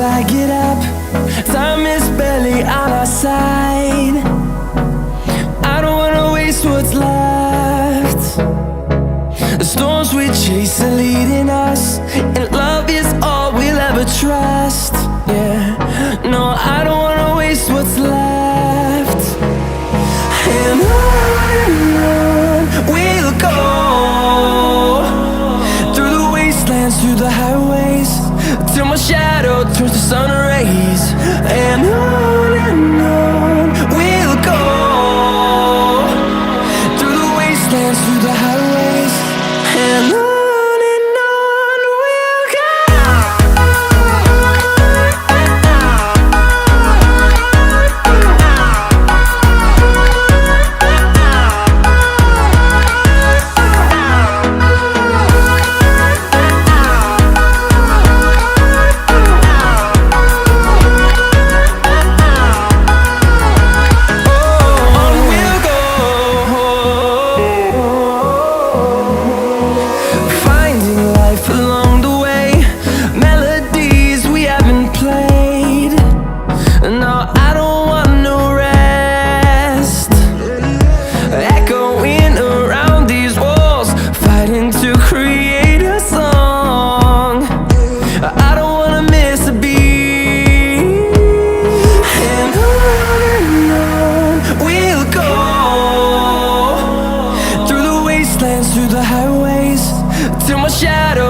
I get up, time is barely on our side. I don't wanna waste what's left. The storms we chase are leading us, and love is all we'll ever trust.